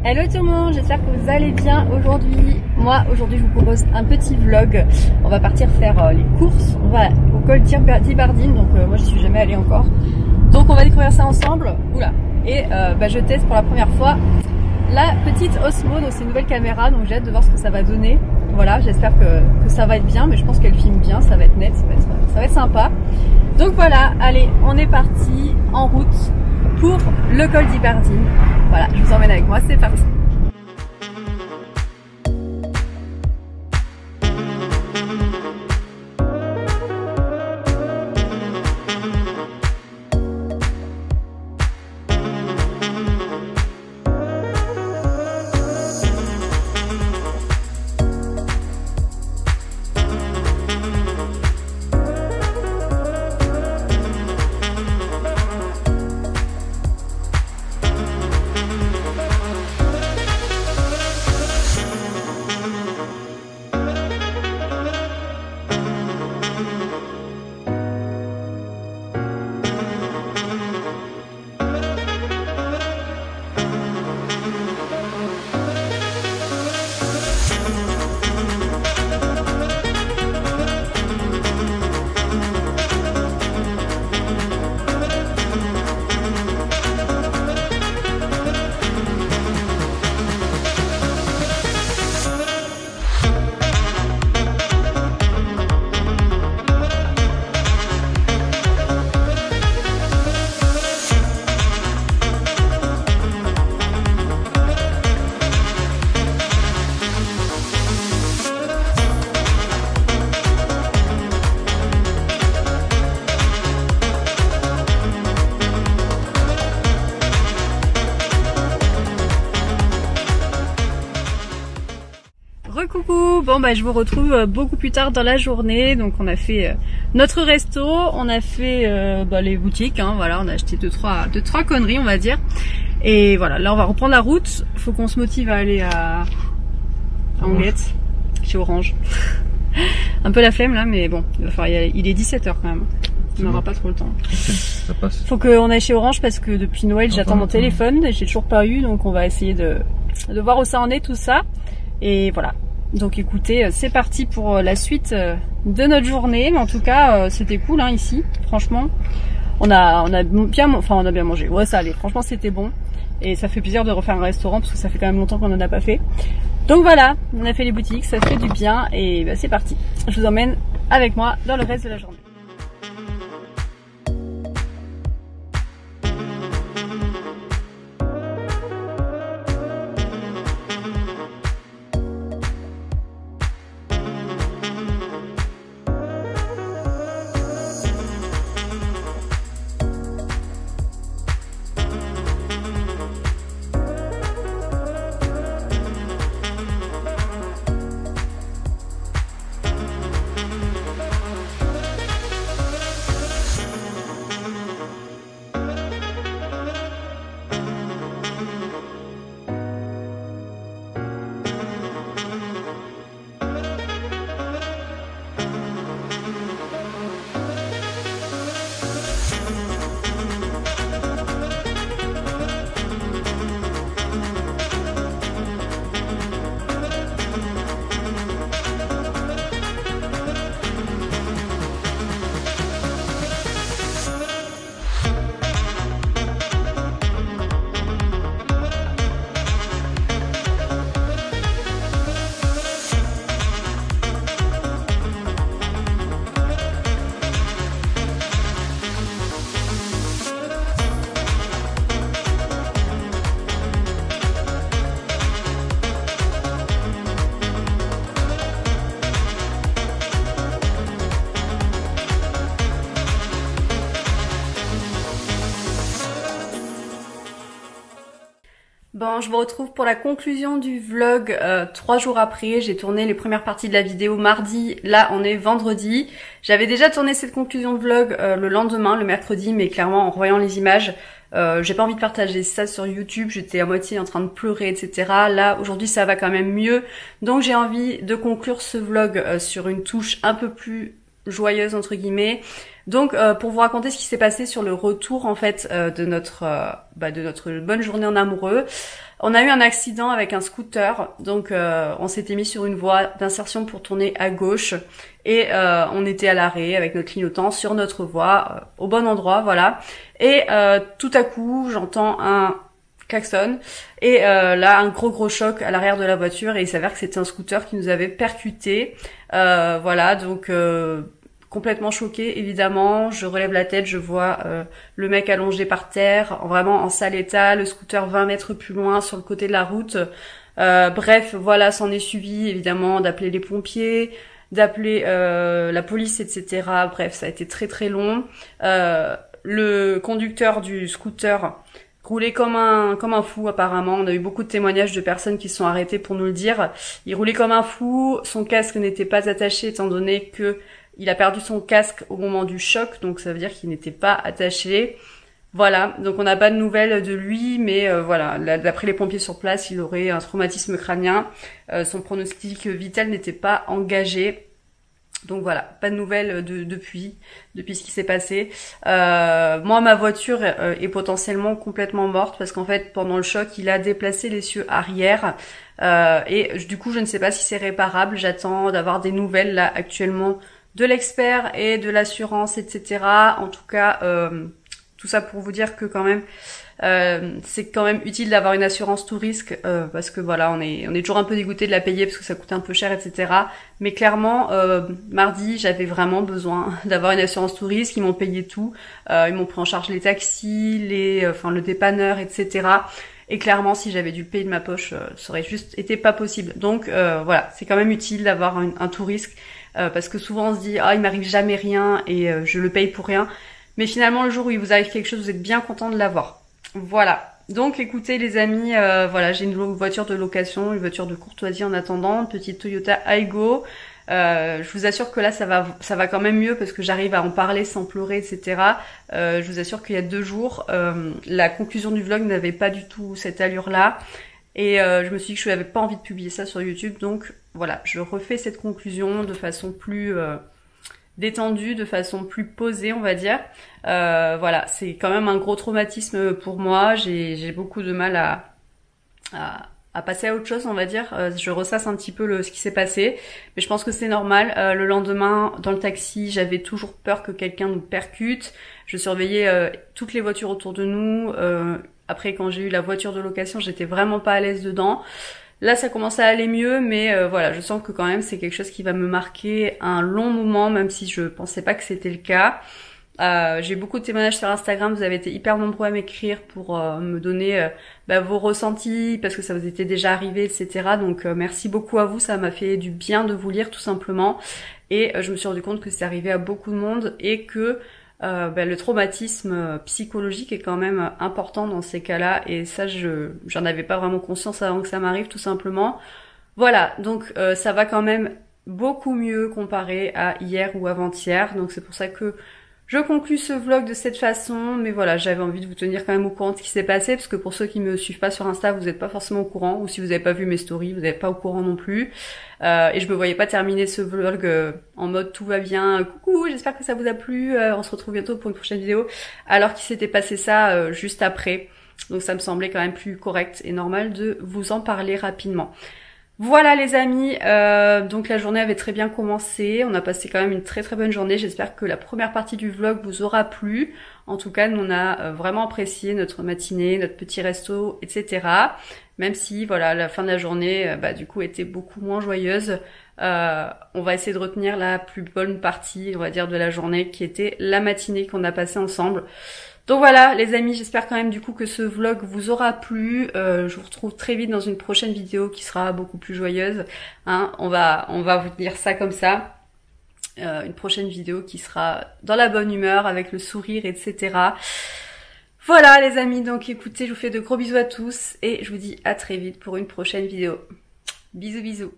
Hello tout le monde, j'espère que vous allez bien aujourd'hui. Moi, aujourd'hui, je vous propose un petit vlog. On va partir faire les courses. On va au col d'Ibardine, donc moi, je suis jamais allée encore. Donc, on va découvrir ça ensemble. Oula. Et je teste pour la première fois la petite Osmo, donc c'est une nouvelle caméra, donc j'ai hâte de voir ce que ça va donner. Voilà, j'espère que ça va être bien, mais je pense qu'elle filme bien, ça va être net, ça va être sympa. Donc voilà, allez, on est parti en route pour le col d'Ibardine. Voilà, je vous emmène avec moi, c'est parti. Recoucou, bon je vous retrouve beaucoup plus tard dans la journée. Donc on a fait notre resto, on a fait les boutiques, hein, voilà, on a acheté deux trois conneries on va dire. Et voilà, là on va reprendre la route. Faut qu'on se motive à aller à Anglette, chez Orange. Un peu la flemme là, mais bon, il va falloir il est 17h quand même. On n'aura pas trop le temps. Ça passe. Faut qu'on aille chez Orange parce que depuis Noël j'attends mon téléphone et j'ai toujours pas eu, donc on va essayer de voir où ça en est tout ça. Et voilà. Donc écoutez, c'est parti pour la suite de notre journée. Mais en tout cas, c'était cool hein, ici. Franchement, on a bien mangé. Ouais, ça allait. Franchement, c'était bon. Et ça fait plaisir de refaire un restaurant parce que ça fait quand même longtemps qu'on en a pas fait. Donc voilà, on a fait les boutiques, ça fait du bien et c'est parti. Je vous emmène avec moi dans le reste de la journée. Bon, je vous retrouve pour la conclusion du vlog 3 jours après. J'ai tourné les premières parties de la vidéo mardi, là on est vendredi. J'avais déjà tourné cette conclusion de vlog le lendemain, le mercredi, mais clairement en revoyant les images, j'ai pas envie de partager ça sur YouTube, j'étais à moitié en train de pleurer, etc. Là, aujourd'hui ça va quand même mieux, donc j'ai envie de conclure ce vlog sur une touche un peu plus joyeuse entre guillemets. Donc pour vous raconter ce qui s'est passé sur le retour en fait de notre bonne journée en amoureux. On a eu un accident avec un scooter, donc on s'était mis sur une voie d'insertion pour tourner à gauche et on était à l'arrêt avec notre clignotant sur notre voie, au bon endroit, voilà. Et tout à coup, j'entends un klaxon et là un gros choc à l'arrière de la voiture et il s'avère que c'était un scooter qui nous avait percuté. Voilà, donc complètement choquée évidemment, je relève la tête, je vois le mec allongé par terre, vraiment en sale état, le scooter 20 mètres plus loin sur le côté de la route. Bref, voilà, s'en est suivi évidemment d'appeler les pompiers, d'appeler la police, etc. Bref, ça a été très long. Le conducteur du scooter roulait comme un fou apparemment. On a eu beaucoup de témoignages de personnes qui se sont arrêtées pour nous le dire. Il roulait comme un fou, son casque n'était pas attaché étant donné que il a perdu son casque au moment du choc, donc ça veut dire qu'il n'était pas attaché. Voilà, donc on n'a pas de nouvelles de lui, mais voilà, d'après les pompiers sur place, il aurait un traumatisme crânien. Son pronostic vital n'était pas engagé. Donc voilà, pas de nouvelles depuis ce qui s'est passé. Moi, ma voiture est potentiellement complètement morte parce qu'en fait, pendant le choc, il a déplacé l'essieu arrière. Et du coup, je ne sais pas si c'est réparable. J'attends d'avoir des nouvelles là actuellement de l'expert et de l'assurance, etc. En tout cas, tout ça pour vous dire que quand même, c'est quand même utile d'avoir une assurance tout risque parce que voilà, on est toujours un peu dégoûté de la payer parce que ça coûte un peu cher, etc. Mais clairement, mardi, j'avais vraiment besoin d'avoir une assurance tout risque. Ils m'ont payé tout, ils m'ont pris en charge les taxis, le dépanneur, etc. Et clairement, si j'avais dû le payer de ma poche, ça aurait juste été pas possible. Donc voilà, c'est quand même utile d'avoir un tout risque parce que souvent on se dit il m'arrive jamais rien et je le paye pour rien. Mais finalement, le jour où il vous arrive quelque chose, vous êtes bien content de l'avoir. Voilà. Donc, écoutez les amis, voilà, j'ai une voiture de location, une voiture de courtoisie en attendant, une petite Toyota Aygo. Je vous assure que là, ça va quand même mieux parce que j'arrive à en parler sans pleurer, etc. Je vous assure qu'il y a 2 jours, la conclusion du vlog n'avait pas du tout cette allure-là. Et je me suis dit que je n'avais pas envie de publier ça sur YouTube. Donc, voilà, je refais cette conclusion de façon plus détendue, de façon plus posée, on va dire. Voilà, c'est quand même un gros traumatisme pour moi. J'ai beaucoup de mal à passer à autre chose, on va dire. Je ressasse un petit peu ce qui s'est passé, mais je pense que c'est normal. Le lendemain, dans le taxi, j'avais toujours peur que quelqu'un nous percute. Je surveillais toutes les voitures autour de nous. Après, quand j'ai eu la voiture de location, j'étais vraiment pas à l'aise dedans. Là, ça commence à aller mieux, mais voilà, je sens que quand même, c'est quelque chose qui va me marquer un long moment, même si je pensais pas que c'était le cas. J'ai beaucoup de témoignages sur Instagram, vous avez été hyper nombreux à m'écrire pour me donner vos ressentis, parce que ça vous était déjà arrivé, etc. Donc merci beaucoup à vous, ça m'a fait du bien de vous lire tout simplement. Et je me suis rendu compte que c'est arrivé à beaucoup de monde et que le traumatisme psychologique est quand même important dans ces cas-là, et ça j'en avais pas vraiment conscience avant que ça m'arrive tout simplement. Voilà, donc ça va quand même beaucoup mieux comparé à hier ou avant-hier, donc c'est pour ça que je conclus ce vlog de cette façon, mais voilà, j'avais envie de vous tenir quand même au courant de ce qui s'est passé, parce que pour ceux qui me suivent pas sur Insta, vous n'êtes pas forcément au courant, ou si vous n'avez pas vu mes stories, vous n'êtes pas au courant non plus. Et je me voyais pas terminer ce vlog en mode tout va bien, coucou, j'espère que ça vous a plu, on se retrouve bientôt pour une prochaine vidéo, alors qu'il s'était passé ça juste après. Donc ça me semblait quand même plus correct et normal de vous en parler rapidement. Voilà les amis, donc la journée avait très bien commencé, on a passé quand même une très bonne journée, j'espère que la première partie du vlog vous aura plu. En tout cas, nous on a vraiment apprécié notre matinée, notre petit resto, etc. Même si voilà, la fin de la journée du coup était beaucoup moins joyeuse. On va essayer de retenir la plus bonne partie, on va dire, de la journée, qui était la matinée qu'on a passée ensemble. Donc voilà les amis, j'espère quand même du coup que ce vlog vous aura plu. Je vous retrouve très vite dans une prochaine vidéo qui sera beaucoup plus joyeuse. Hein, on va vous dire ça comme ça. Une prochaine vidéo qui sera dans la bonne humeur, avec le sourire, etc. Voilà les amis, donc écoutez, je vous fais de gros bisous à tous et je vous dis à très vite pour une prochaine vidéo. Bisous bisous.